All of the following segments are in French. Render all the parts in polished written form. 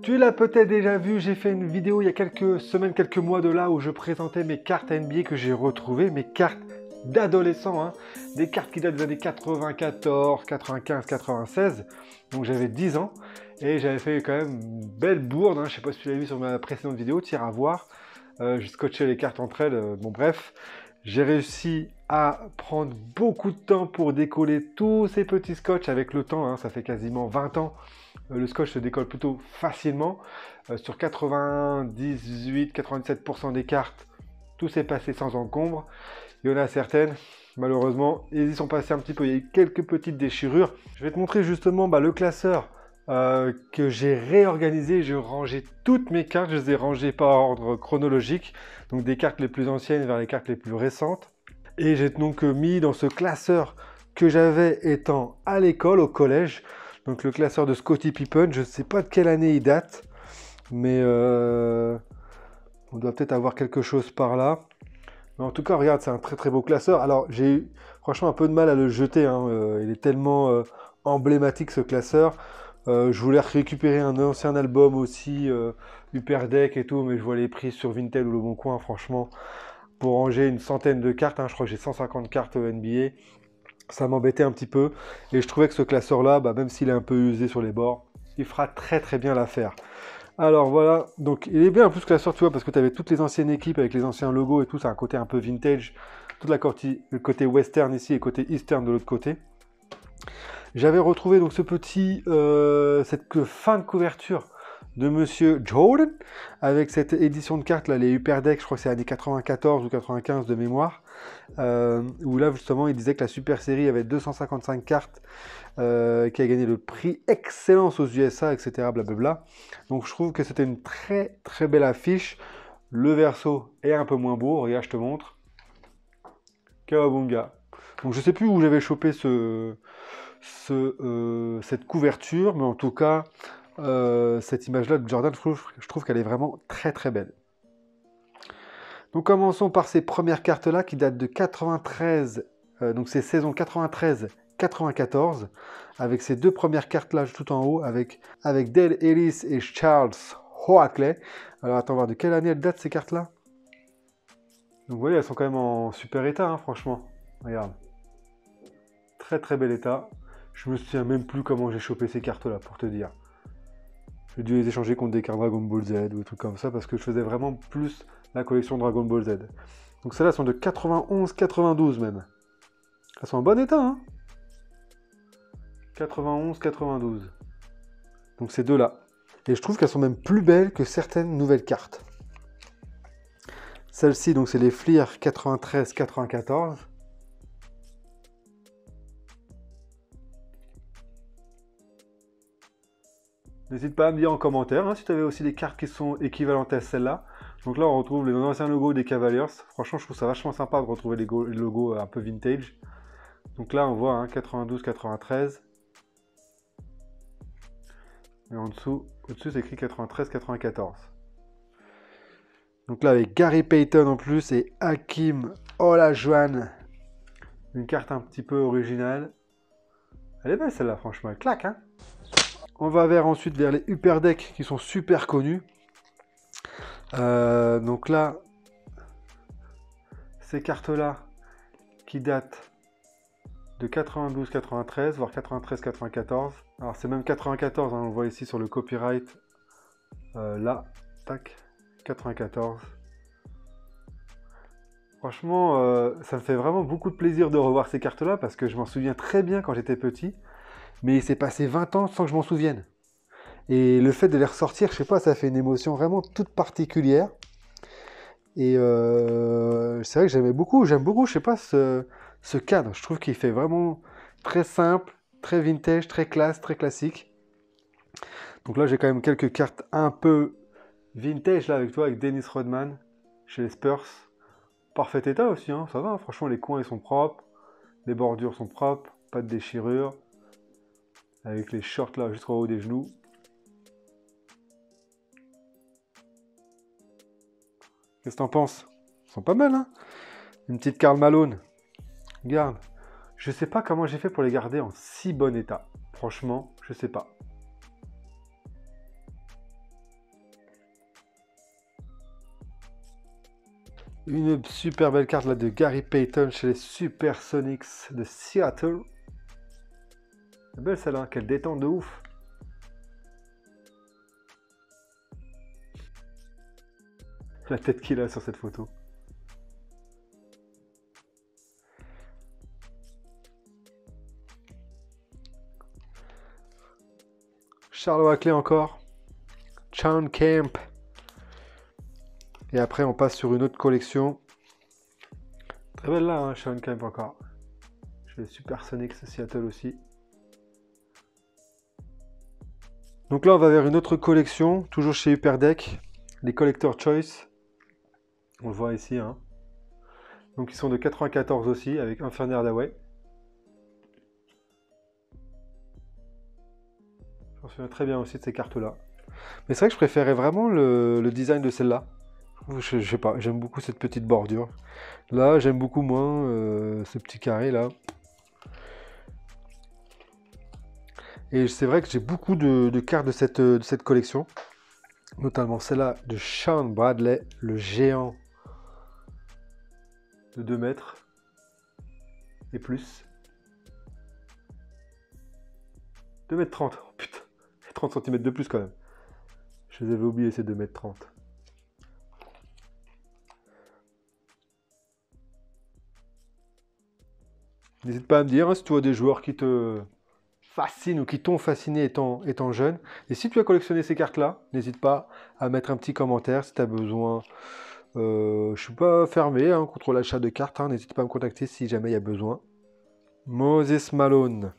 Tu l'as peut-être déjà vu, j'ai fait une vidéo il y a quelques semaines, quelques mois de là où je présentais mes cartes NBA que j'ai retrouvées, mes cartes d'adolescent, hein, des cartes qui datent des années 94, 95, 96. Donc j'avais 10 ans et j'avais fait quand même une belle bourde, hein, je sais pas si tu l'as vu sur ma précédente vidéo, tu iras voir. Je scotchais les cartes entre elles, bon bref. J'ai réussi à prendre beaucoup de temps pour décoller tous ces petits scotch avec le temps, hein, ça fait quasiment 20 ans. Le scotch se décolle plutôt facilement. Sur 98-97% des cartes, tout s'est passé sans encombre. Il y en a certaines, malheureusement, ils y sont passés un petit peu. Il y a eu quelques petites déchirures. Je vais te montrer justement le classeur que j'ai réorganisé. J'ai rangé toutes mes cartes. Je les ai rangées par ordre chronologique. Donc des cartes les plus anciennes vers les cartes les plus récentes. Et j'ai donc mis dans ce classeur que j'avais étant à l'école, au collège. Donc le classeur de Scottie Pippen, je ne sais pas de quelle année il date, mais on doit peut-être avoir quelque chose par là. Mais en tout cas, regarde, c'est un très très beau classeur. Alors j'ai eu franchement un peu de mal à le jeter, hein. Il est tellement emblématique ce classeur. Je voulais récupérer un ancien album aussi, Upper Deck et tout, mais je vois les prix sur Vinted ou Le Bon Coin, franchement, pour ranger une centaine de cartes, hein, je crois que j'ai 150 cartes NBA. Ça m'embêtait un petit peu et je trouvais que ce classeur là, même s'il est un peu usé sur les bords, il fera très très bien l'affaire. Alors voilà, donc il est bien en plus ce classeur, tu vois, parce que tu avais toutes les anciennes équipes avec les anciens logos et tout, c'est un côté un peu vintage, toute la le côté western ici et le côté eastern de l'autre côté. J'avais retrouvé donc cette fin de couverture de Monsieur Jordan avec cette édition de cartes là, les Upper Deck, je crois que c'est années 94 ou 95 de mémoire, où là justement il disait que la super série avait 255 cartes, qui a gagné le prix Excellence aux USA, etc. Blablabla. Donc je trouve que c'était une très très belle affiche. Le verso est un peu moins beau, regarde, je te montre. Kawabunga. Donc je sais plus où j'avais chopé cette couverture, mais en tout cas, cette image-là de Jordan, je trouve qu'elle est vraiment très très belle. Donc commençons par ces premières cartes-là qui datent de 93, donc c'est saison 93-94, avec ces deux premières cartes-là tout en haut, avec Dale Ellis et Charles Oakley. Alors attends, voir de quelle année elles datent ces cartes-là. Donc vous voyez, elles sont quand même en super état, hein, franchement. Regarde. Très très bel état. Je me souviens même plus comment j'ai chopé ces cartes-là, pour te dire. J'ai dû les échanger contre des cartes Dragon Ball Z ou des trucs comme ça, parce que je faisais vraiment plus la collection Dragon Ball Z. Donc celles-là sont de 91-92 même. Elles sont en bon état, hein. 91-92. Donc ces deux-là. Et je trouve qu'elles sont même plus belles que certaines nouvelles cartes. Celle-ci, donc c'est les Fleer 93-94. N'hésite pas à me dire en commentaire, hein, si tu avais aussi des cartes qui sont équivalentes à celles-là. Donc là, on retrouve les anciens logos des Cavaliers. Franchement, je trouve ça vachement sympa de retrouver les logos un peu vintage. Donc là, on voit, hein, 92-93. Et en dessous, au-dessus, c'est écrit 93-94. Donc là, avec Gary Payton en plus et Hakeem Olajuwon. Une carte un petit peu originale. Elle est belle celle-là, franchement, elle claque, hein. On va ensuite vers les Upper Deck qui sont super connus. Donc là, ces cartes-là qui datent de 92-93, voire 93-94. Alors c'est même 94, hein, on le voit ici sur le copyright. Là, tac, 94. Franchement, ça me fait vraiment beaucoup de plaisir de revoir ces cartes-là parce que je m'en souviens très bien quand j'étais petit. Mais il s'est passé 20 ans sans que je m'en souvienne. Et le fait de les ressortir, je sais pas, ça fait une émotion vraiment toute particulière. Et c'est vrai que j'aime beaucoup, je sais pas, ce cadre. Je trouve qu'il fait vraiment très simple, très vintage, très classe, très classique. Donc là, j'ai quand même quelques cartes un peu vintage là avec toi, avec Dennis Rodman chez les Spurs. Parfait état aussi, hein, ça va, hein, franchement, les coins ils sont propres, les bordures sont propres, pas de déchirure. Avec les shorts là jusqu'au haut des genoux. Qu'est-ce que t'en penses? Ils sont pas mal, hein? Une petite Karl Malone. Regarde. Je sais pas comment j'ai fait pour les garder en si bon état. Franchement, je sais pas. Une super belle carte là de Gary Payton chez les Supersonics de Seattle. C'est belle celle-là, quelle détente de ouf. La tête qu'il a sur cette photo. Charles Oakley encore. Sean Kemp. Et après, on passe sur une autre collection. Très belle là, hein, Sean Kemp encore. Chez les Supersonics Seattle aussi. Donc là, on va vers une autre collection, toujours chez Hyperdeck. Les Collector Choice. On le voit ici. Hein. Donc ils sont de 94 aussi, avec Inferno Hardaway. Je me souviens très bien aussi de ces cartes-là. Mais c'est vrai que je préférais vraiment le design de celle-là. Je sais pas, j'aime beaucoup cette petite bordure. Là, j'aime beaucoup moins ce petit carré là. Et c'est vrai que j'ai beaucoup de cartes de cette collection. Notamment celle-là de Sean Bradley, le géant de 2 mètres et plus. 2 mètres 30, oh, putain, 30 cm de plus quand même. Je les avais oubliés ces 2 mètres 30. N'hésite pas à me dire hein, si tu vois des joueurs qui te fascinent ou qui t'ont fasciné étant jeune. Et si tu as collectionné ces cartes-là, n'hésite pas à mettre un petit commentaire si tu as besoin. Je ne suis pas fermé hein, contre l'achat de cartes. Hein. N'hésite pas à me contacter si jamais il y a besoin. Moses Malone.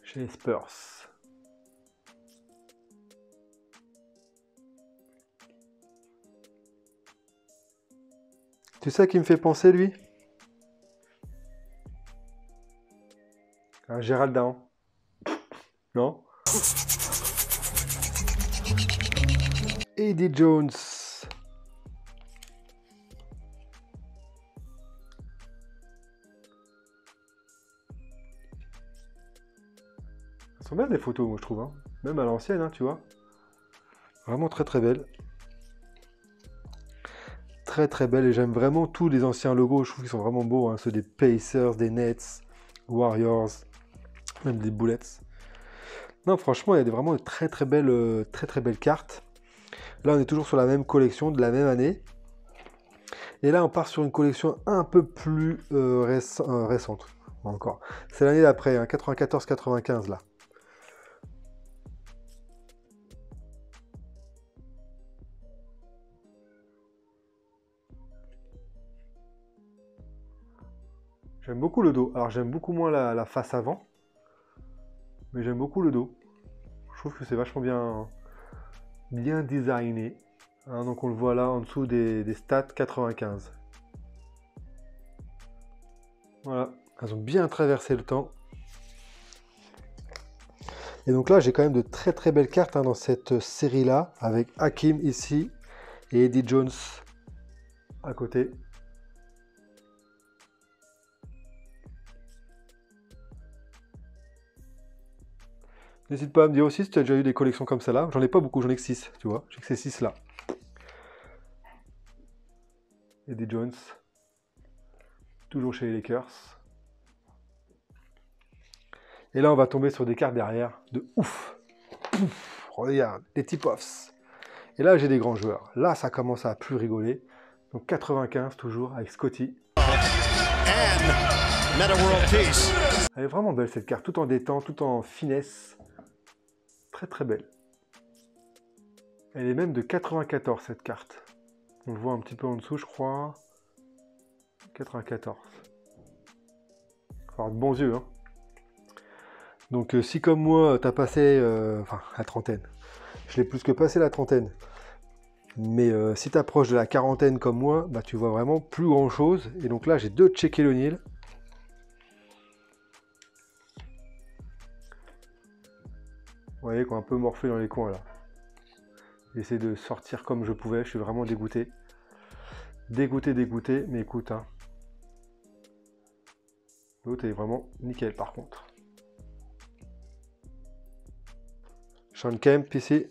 Chez les Spurs. Tu sais à qui me fait penser lui? Gérald Dahan. Non? Eddie Jones. Elles sont belles les photos, moi je trouve. Hein. Même à l'ancienne, hein, tu vois. Vraiment très très belle. Très très belle et j'aime vraiment tous les anciens logos. Je trouve qu'ils sont vraiment beaux. Hein. Ceux des Pacers, des Nets, Warriors, même des Bullets. Non, franchement, il y a vraiment de très très belles cartes. Là, on est toujours sur la même collection de la même année. Et là, on part sur une collection un peu plus récente. Encore. C'est l'année d'après, hein, 94-95 là. J'aime beaucoup le dos. Alors, j'aime beaucoup moins la face avant. Mais j'aime beaucoup le dos. Je trouve que c'est vachement bien designé. Hein, donc, on le voit là en dessous des stats 95. Voilà. Elles ont bien traversé le temps. Et donc là, j'ai quand même de très très belles cartes hein, dans cette série-là, avec Hakim ici et Eddie Jones à côté. N'hésite pas à me dire aussi si tu as déjà eu des collections comme ça là. J'en ai pas beaucoup, j'en ai que 6, tu vois. J'ai que ces 6 là. Eddie Jones. Toujours chez les Lakers. Et là, on va tomber sur des cartes derrière de ouf. Ouf. Regarde, les tip-offs. Et là, j'ai des grands joueurs. Là, ça commence à plus rigoler. Donc 95 toujours avec Scotty. Elle est vraiment belle cette carte, tout en détente, tout en finesse. Très très belle. Elle est même de 94 cette carte. On le voit un petit peu en dessous, je crois. 94. Faut avoir de bons yeux. Hein. Donc si comme moi, t'as passé enfin, la trentaine. Je l'ai plus que passé la trentaine. Mais si tu approches de la quarantaine comme moi, bah, tu vois vraiment plus grand chose. Et donc là, j'ai 2 Shaquille O'Neal. Vous voyez qu'on a un peu morflé dans les coins là. J'essaie de sortir comme je pouvais, je suis vraiment dégoûté. Dégoûté, mais écoute, hein. L'autre est vraiment nickel par contre. Sean Kemp ici.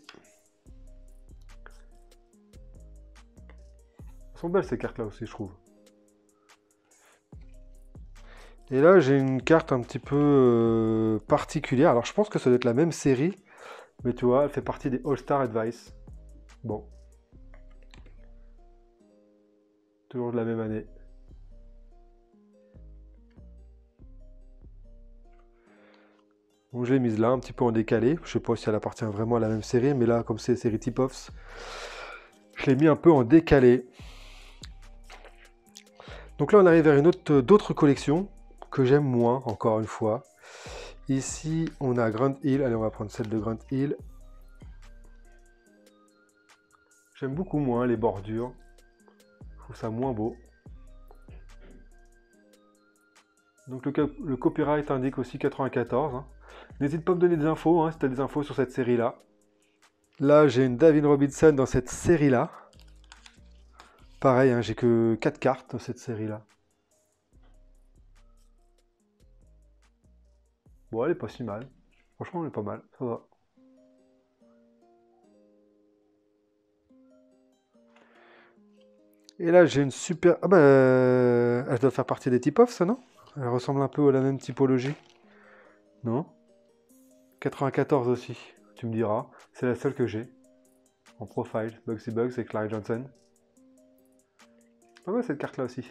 Elles sont belles ces cartes-là aussi, je trouve. Et là, j'ai une carte un petit peu particulière. Alors, je pense que ça doit être la même série. Mais tu vois, elle fait partie des All-Star Advice. Bon. Toujours de la même année. Donc je l'ai mise là, un petit peu en décalé. Je sais pas si elle appartient vraiment à la même série, mais là, comme c'est série Tip-Offs, je l'ai mis un peu en décalé. Donc là, on arrive vers d'autres collections que j'aime moins, encore une fois. Ici, on a Grunt Hill. Allez, on va prendre celle de Grunt Hill. J'aime beaucoup moins les bordures. Je trouve ça moins beau. Donc le copyright indique aussi 94. Hein. N'hésite pas à me donner des infos, hein, si tu as des infos sur cette série-là. Là, j'ai une David Robinson dans cette série-là. Pareil, hein, j'ai que 4 cartes dans cette série-là. Bon, elle est pas si mal. Franchement, elle est pas mal, ça va. Et là, j'ai une super... Ah bah, elle doit faire partie des tip-offs, ça, non? Elle ressemble un peu à la même typologie. Non? 94 aussi, tu me diras. C'est la seule que j'ai. En profile, Bugsy Bugs et Clary Johnson. Pas mal cette carte-là aussi.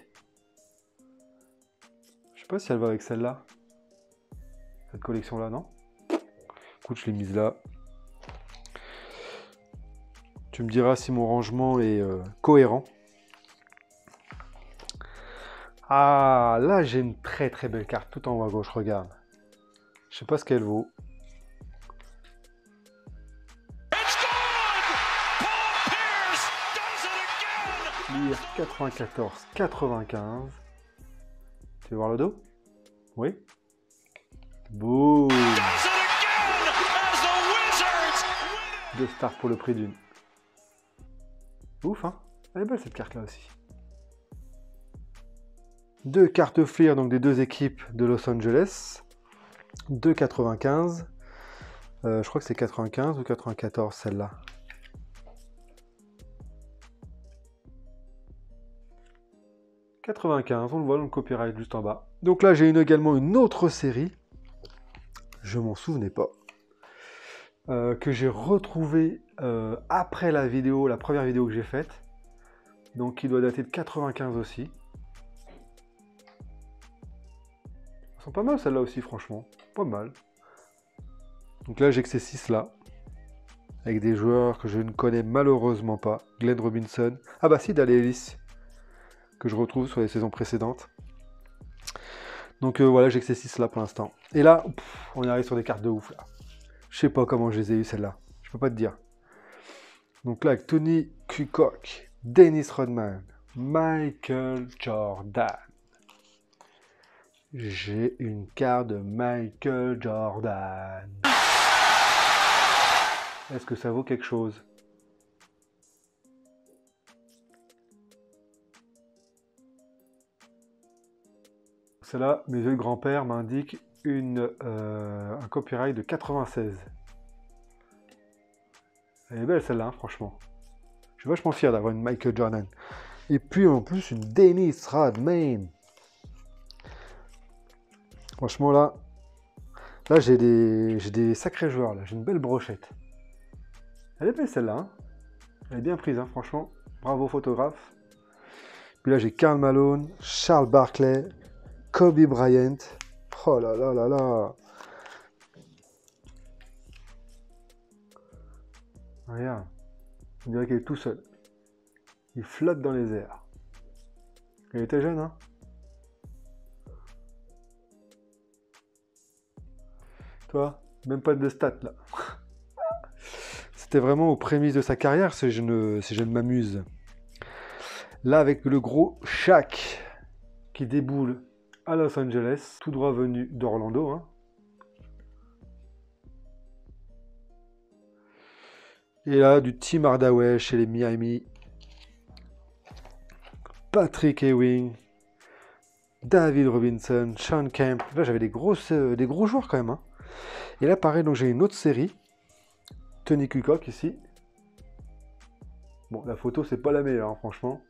Je sais pas si elle va avec celle-là. Cette collection-là, non? Écoute, je l'ai mise là. Tu me diras si mon rangement est cohérent. Ah, là j'ai une très très belle carte tout en haut à gauche, regarde. Je sais pas ce qu'elle vaut. Lire 94-95. Tu veux voir le dos? Oui. Boum! 2 stars pour le prix d'une. Ouf, hein? Elle est belle cette carte là aussi. 2 cartes Fleer, donc des 2 équipes de Los Angeles. 2,95. Je crois que c'est 95 ou 94 celle-là. « 95, on le voit dans le copyright juste en bas. Donc là, j'ai également une autre série. Je m'en souvenais pas. Que j'ai retrouvé après la vidéo, la première vidéo que j'ai faite. Donc qui doit dater de 95 aussi. Elles sont pas mal celles-là aussi, franchement. Pas mal. Donc là, j'ai que ces 6 là. Avec des joueurs que je ne connais malheureusement pas. Glenn Robinson. Ah bah si, Dale Ellis. Que je retrouve sur les saisons précédentes. Donc voilà, j'ai que ces 6 là pour l'instant. Et là, on arrive sur des cartes de ouf là. Je sais pas comment je les ai eues celles-là. Je peux pas te dire. Donc là, avec Tony Kukoc, Dennis Rodman, Michael Jordan. J'ai une carte de Michael Jordan. Est-ce que ça vaut quelque chose? Celle-là, mes vieux grands-pères m'indiquent un copyright de 96. Elle est belle celle-là, hein, franchement. Je suis vachement fier d'avoir une Michael Jordan. Et puis en plus une Dennis Rodman. Franchement là j'ai des sacrés joueurs là. J'ai une belle brochette. Elle est belle celle-là. Hein. Elle est bien prise, hein, franchement. Bravo photographe. Puis là j'ai Karl Malone, Charles Barkley, Kobe Bryant. Oh là là là là. Regarde. On dirait qu'il est tout seul. Il flotte dans les airs. Il était jeune, hein? Toi, même pas de stats là. C'était vraiment aux prémices de sa carrière si je ne m'amuse. Là, avec le gros Shaq qui déboule à Los Angeles, tout droit venu d'Orlando. Hein. Et là, du Tim Hardaway chez les Miami. Patrick Ewing. David Robinson. Sean Kemp. Là, j'avais des gros joueurs quand même. Hein. Et là, pareil, donc j'ai une autre série. Tony Kukoc ici. Bon, la photo, c'est pas la meilleure, hein, franchement.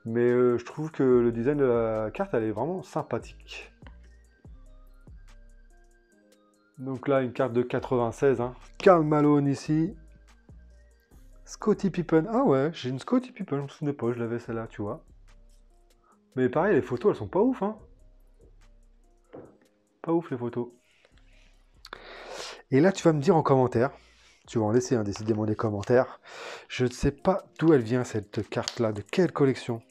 Mais je trouve que le design de la carte, elle est vraiment sympathique. Donc là, une carte de 96. Hein. Karl Malone ici. Scottie Pippen. Ah ouais, j'ai une Scottie Pippen, je me souvenais pas, je l'avais celle-là, tu vois. Mais pareil, les photos, elles sont pas ouf, hein. Pas ouf les photos. Et là, tu vas me dire en commentaire, tu vas en laisser un décidément des commentaires. Je ne sais pas d'où elle vient cette carte-là, de quelle collection.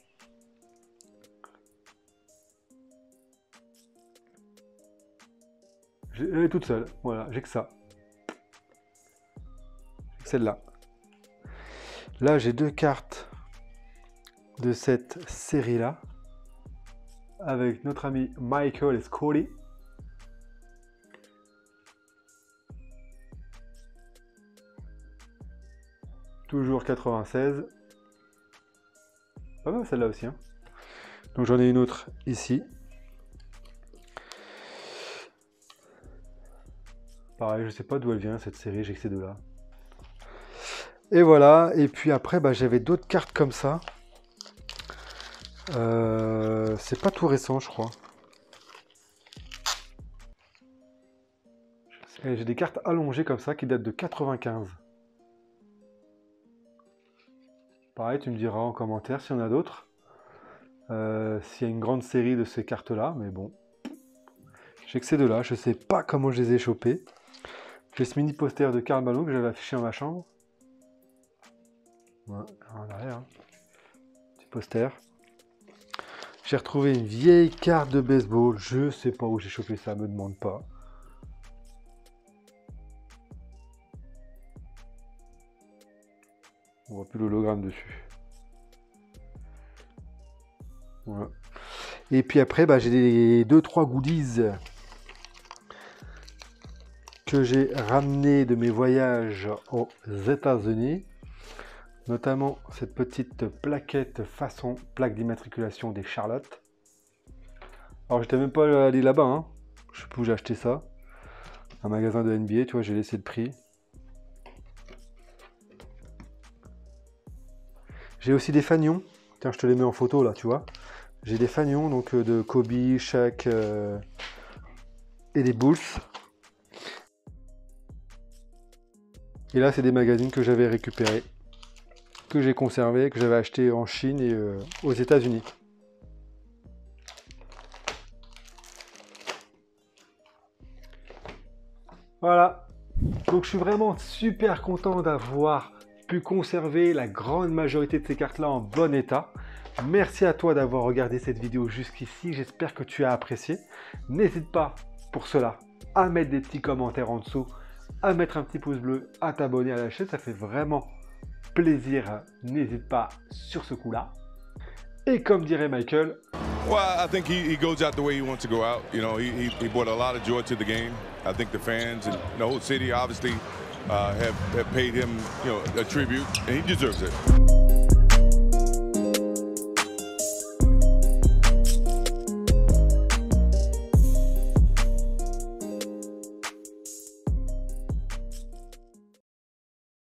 Elle est toute seule, voilà, j'ai que ça. Celle-là. Là, j'ai deux cartes de cette série-là, avec notre ami Michael et Scottie. Toujours 96. Pas mal celle-là aussi. Hein. Donc j'en ai une autre ici. Pareil, je sais pas d'où elle vient cette série, j'ai que ces deux-là. Et voilà, et puis après, bah, j'avais d'autres cartes comme ça. C'est pas tout récent, je crois. J'ai des cartes allongées comme ça qui datent de 95. Pareil, tu me diras en commentaire s'il y en a d'autres. S'il y a une grande série de ces cartes-là, mais bon. J'ai que ces deux-là, je sais pas comment je les ai chopées. J'ai ce mini poster de Karl Malone que j'avais affiché dans ma chambre. Ouais, en arrière. Hein. Petit poster. J'ai retrouvé une vieille carte de baseball. Je sais pas où j'ai chopé ça, me demande pas. On voit plus l'hologramme dessus. Voilà. Et puis après, bah, j'ai des 2-3 goodies que j'ai ramené de mes voyages aux États-Unis. Notamment cette petite plaquette façon plaque d'immatriculation des Charlotte. Alors j'étais même pas allé là-bas, hein. Je sais plus où j'ai acheté ça. Un magasin de NBA, tu vois, j'ai laissé le prix. J'ai aussi des fanions. Tiens, je te les mets en photo là, tu vois. J'ai des fanions donc de Kobe, Shaq et des Bulls. Et là, c'est des magazines que j'avais récupérés, que j'ai conservés, que j'avais acheté en Chine et aux États-Unis. Voilà. Donc je suis vraiment super content d'avoir pu conserver la grande majorité de ces cartes-là en bon état. Merci à toi d'avoir regardé cette vidéo jusqu'ici. J'espère que tu as apprécié. N'hésite pas pour cela à mettre des petits commentaires en dessous, à mettre un petit pouce bleu, à t'abonner à la chaîne. Ça fait vraiment plaisir. N'hésite pas sur ce coup-là. Et comme dirait Michael, well, I think he goes out the way he wants to go out. You know, he brought a lot of joy to the game. I think the fans and the whole city obviously have paid him, you know, a tribute, and he deserves it.